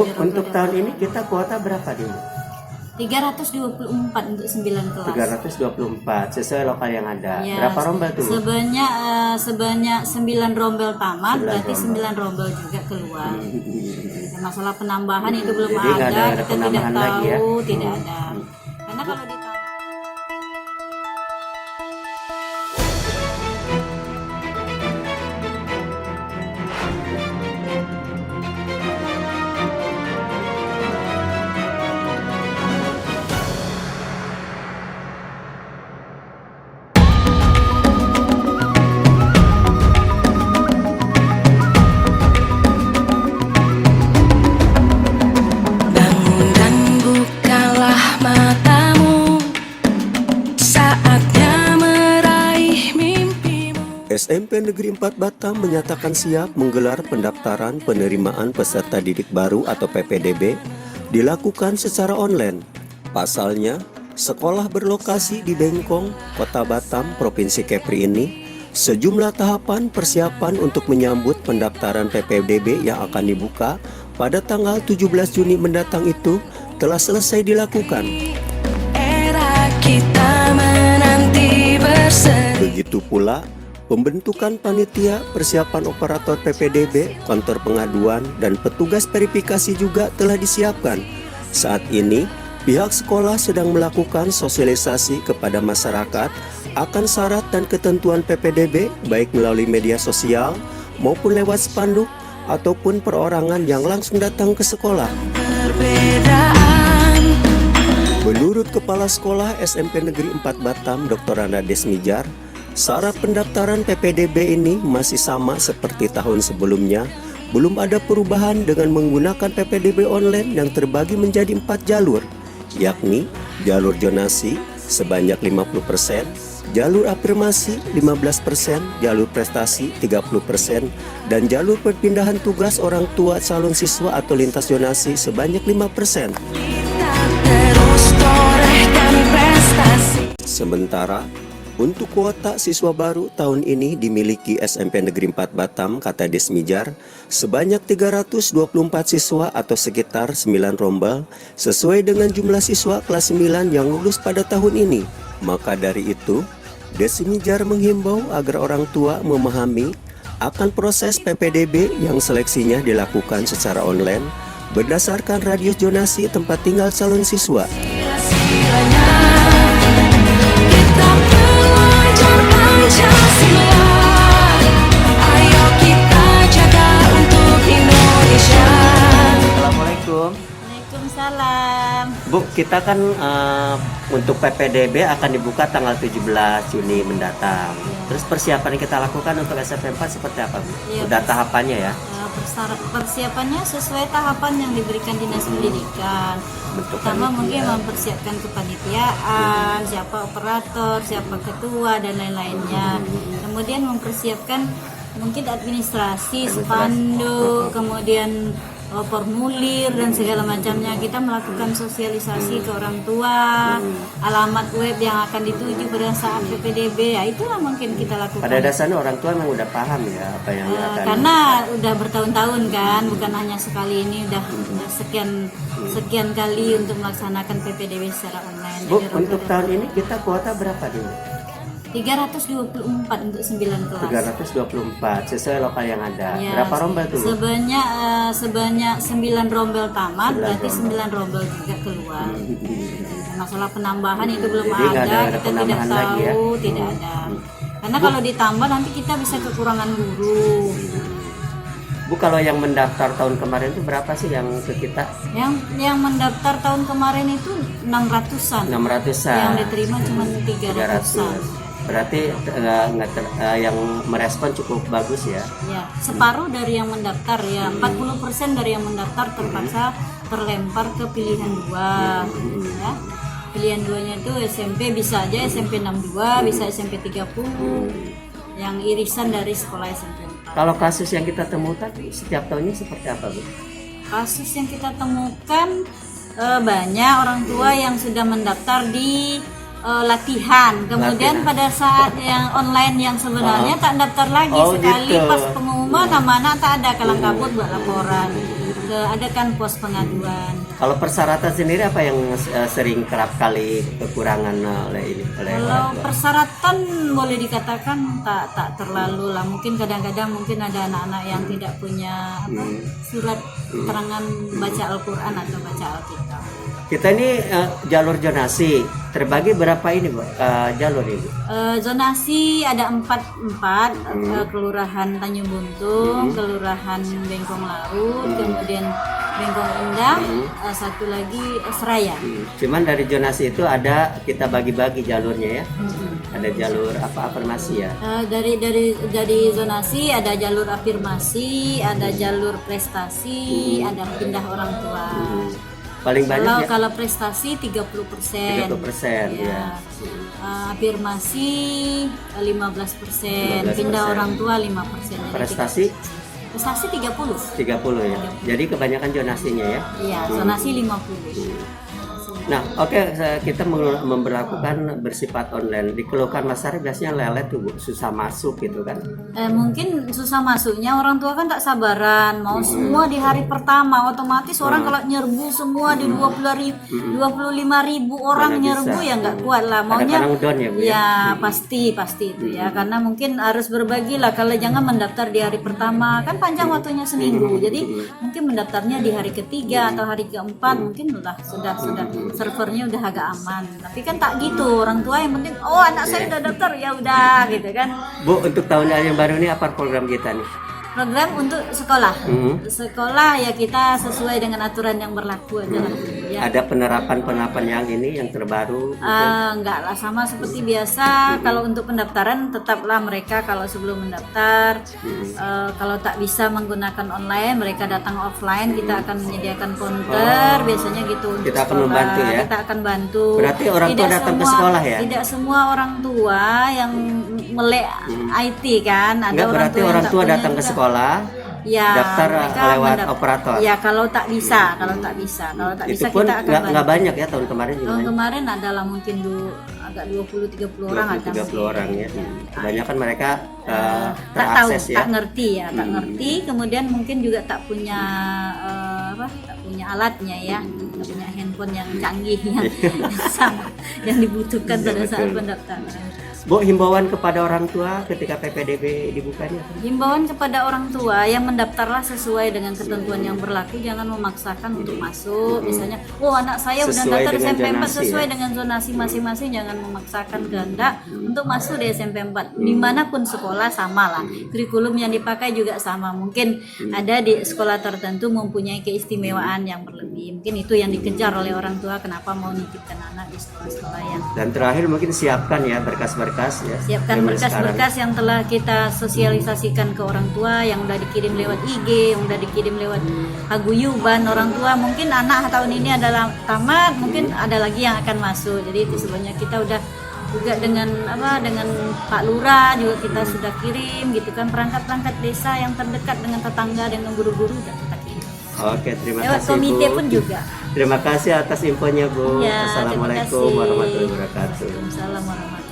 Untuk tahun ini kita kuota berapa dulu? 324 untuk 9 kelas. 324 sesuai lokal yang ada. Ya, Berapa rombel dulu? Sebanyak 9 rombel tamat, 9 berarti rombel. 9 rombel juga keluar. Masalah penambahan itu belum Jadi nggak ada, ada kita tidak penambahan lagi ya? tahu, tidak ada. Karena kalau ditambah Bangun dan bukalah matamu, saatnya meraih mimpimu. SMP Negeri 4 Batam menyatakan siap menggelar pendaftaran penerimaan peserta didik baru atau PPDB dilakukan secara online. Pasalnya, sekolah berlokasi di Bengkong, Kota Batam, Provinsi Kepri ini, sejumlah tahapan persiapan untuk menyambut pendaftaran PPDB yang akan dibuka pada tanggal 17 Juni mendatang itu telah selesai dilakukan. Era kita menanti berseri. Begitu pula pembentukan panitia persiapan operator PPDB, kantor pengaduan, dan petugas verifikasi juga telah disiapkan. Saat ini, pihak sekolah sedang melakukan sosialisasi kepada masyarakat akan syarat dan ketentuan PPDB baik melalui media sosial maupun lewat spanduk ataupun perorangan yang langsung datang ke sekolah. Perbedaan Menurut Kepala Sekolah SMP Negeri 4 Batam, Dr. Randa Desmijar, syarat pendaftaran PPDB ini masih sama seperti tahun sebelumnya. Belum ada perubahan dengan menggunakan PPDB online yang terbagi menjadi 4 jalur, yakni jalur zonasi sebanyak 50%, jalur afirmasi 15%, jalur prestasi 30%, dan jalur perpindahan tugas orang tua calon siswa atau lintas zonasi sebanyak 5%. kita terus torehkan prestasi. Sementara untuk kuota siswa baru tahun ini dimiliki SMP Negeri 4 Batam, kata Desmijar, sebanyak 324 siswa atau sekitar 9 rombel sesuai dengan jumlah siswa kelas 9 yang lulus pada tahun ini. Maka dari itu, Desmijar menghimbau agar orang tua memahami akan proses PPDB yang seleksinya dilakukan secara online berdasarkan radius zonasi tempat tinggal calon siswa. Sia-sianya kita belajar Pancasila. Ayo kita jaga untuk Indonesia. Assalamualaikum. Waalaikumsalam. Bu, kita kan untuk PPDB akan dibuka tanggal 17 Juni mendatang. Terus persiapan yang kita lakukan untuk SMP 4 seperti apa, Bu? Iya, Udah tahapannya ya? Persiapannya sesuai tahapan yang diberikan Dinas Pendidikan. Bentuk Pertama mungkin panitia. mempersiapkan kepanitiaan, siapa operator, siapa ketua, dan lain-lainnya. Kemudian mempersiapkan mungkin administrasi, spanduk, kemudian formulir dan segala macamnya. Kita melakukan sosialisasi ke orang tua, alamat web yang akan dituju pada saat PPDB. Ya, itulah mungkin kita lakukan. Pada dasarnya orang tua memang udah paham ya apa yang akan. Karena udah bertahun-tahun kan, bukan hanya sekali ini, udah sekian kali untuk melaksanakan PPDB secara online. Bu, Jadi, untuk tahun ini kita kuota berapa dulu? 324 untuk 9 kelas. 324 sesuai lokal yang ada. Ya, Berapa rombel dulu? sebanyak 9 rombel tamat, 9 berarti rombel. 9 rombel juga keluar. Masalah penambahan itu belum Jadi nggak ada, ada kita tidak penambahan lagi ya? tahu, tidak ada. Karena kalau ditambah nanti kita bisa kekurangan guru. Bu, kalau yang mendaftar tahun kemarin itu berapa sih yang ke kita? Yang mendaftar tahun kemarin itu 600-an. 600-an. Yang diterima cuma 300-an. Berarti yang merespon cukup bagus ya. Ya, separuh dari yang mendaftar ya, 40% dari yang mendaftar terpaksa terlempar ke pilihan 2 ya. Pilihan 2-nya itu SMP, bisa aja SMP 62, bisa SMP 30. Yang irisan dari sekolah SMP 4. Kalau kasus yang kita temukan setiap tahunnya seperti apa, Bu? Kasus yang kita temukan banyak orang tua yang sudah mendaftar di latihan. Kemudian pada saat yang online yang sebenarnya tak daftar lagi, Oh, sekali gitu. pas pengumuman nama anak tak ada, kalang kabut buat laporan. Ada kan pos pengaduan. Kalau persyaratan sendiri apa yang sering kerap kali kekurangan oleh ini? Kalau persyaratan boleh dikatakan tak terlalu lah. Mungkin kadang-kadang mungkin ada anak-anak yang tidak punya surat keterangan baca Al-Quran atau baca Alkitab. Kita ini jalur zonasi terbagi berapa ini, Bu? Jalur ini? Zonasi ada empat kelurahan Tanjung Buntung, kelurahan Bengkong Larut, kemudian Bengkong Indah, satu lagi Seraya. Cuman dari zonasi itu ada kita bagi-bagi jalurnya ya. Ada jalur apa afirmasi ya. Dari zonasi ada jalur afirmasi, ada jalur prestasi, ada pindah orang tua. Paling banyak ya. Kalau prestasi 30%. 30% ya. Afirmasi 15%, pindah orang tua 5%. Prestasi Prestasi 30. 30 ya. Jadi kebanyakan zonasinya ya. Iya, zonasi 50. Nah, oke, kita memberlakukan bersifat online. Dikeluhkan masyarakat biasanya lelet tuh, Bu, susah masuk gitu kan. Mungkin susah masuknya, orang tua kan tak sabaran mau semua di hari pertama, otomatis orang kalau nyerbu semua di 25.000 orang Mana nyerbu bisa. ya nggak kuat lah maunya. Kadang-kadang down ya, Bu, ya? Ya pasti itu ya, karena mungkin harus berbagi lah. Kalau jangan mendaftar di hari pertama kan panjang waktunya seminggu, jadi mungkin mendaftarnya di hari ketiga atau hari keempat mungkin sudah servernya udah agak aman. Tapi kan tak gitu, orang tua yang penting anak saya udah daftar ya udah gitu kan. Bu, untuk tahun yang baru ini apa program kita nih? Program untuk sekolah. Sekolah ya kita sesuai dengan aturan yang berlaku aja lah. Ya. Ada penerapan yang ini yang terbaru? Enggak lah, sama seperti biasa. Kalau untuk pendaftaran tetaplah mereka kalau sebelum mendaftar kalau tak bisa menggunakan online mereka datang offline, kita akan menyediakan counter biasanya gitu untuk Kita akan sekolah. membantu ya? Kita akan bantu. Berarti orang tua datang ke sekolah ya? Tidak semua orang tua yang melek IT kan, ada Enggak, berarti yang orang tak tua punya datang ke juga. sekolah, Ya, daftar mereka lewat operator. Ya kalau tak bisa, kalau tak bisa Itu kita pun akan nggak bantu. banyak ya tahun kemarin juga. Tahun kemarin adalah mungkin agak 20-30 orang ada. 30 orang ya. Kebanyakan mereka Tak tahu, terakses ya. tak ngerti ya, tak ngerti. Kemudian mungkin juga tak punya tak punya alatnya ya, tak punya handphone yang canggih yang sama yang dibutuhkan pada saat pendaftaran. Bu, himbauan kepada orang tua ketika PPDB dibukanya. Himbauan kepada orang tua yang mendaftarlah sesuai dengan ketentuan yang berlaku, jangan memaksakan untuk masuk. Misalnya, anak saya udah Sesuai daftar dengan SMP 4 zonasi, sesuai ya? dengan zonasi masing-masing, jangan memaksakan kehendak untuk masuk di SMP 4. Dimanapun sekolah sama lah, kurikulum yang dipakai juga sama. Mungkin ada di sekolah tertentu mempunyai keistimewaan yang berlebih. Mungkin itu yang dikejar oleh orang tua, kenapa mau nitipkan anak di sekolah-sekolah yang Dan terakhir mungkin siapkan ya berkas-berkas ya. siapkan Zaman berkas-berkas yang telah kita sosialisasikan ke orang tua, yang udah dikirim lewat IG, yang udah dikirim lewat paguyuban orang tua. Mungkin anak tahun ini adalah tamat, mungkin ada lagi yang akan masuk. Jadi itu sebenarnya kita udah juga dengan Pak Lurah juga kita sudah kirim gitu kan, perangkat-perangkat desa yang terdekat dengan tetangga, dengan guru-guru sudah kita kirim. Oke, terima Lewat kasih komite Bu. pun juga. Terima kasih atas infonya Bu. Ya, terima Assalamualaikum kasih. warahmatullahi wabarakatuh. Waalaikumsalam warahmatullahi wabarakatuh.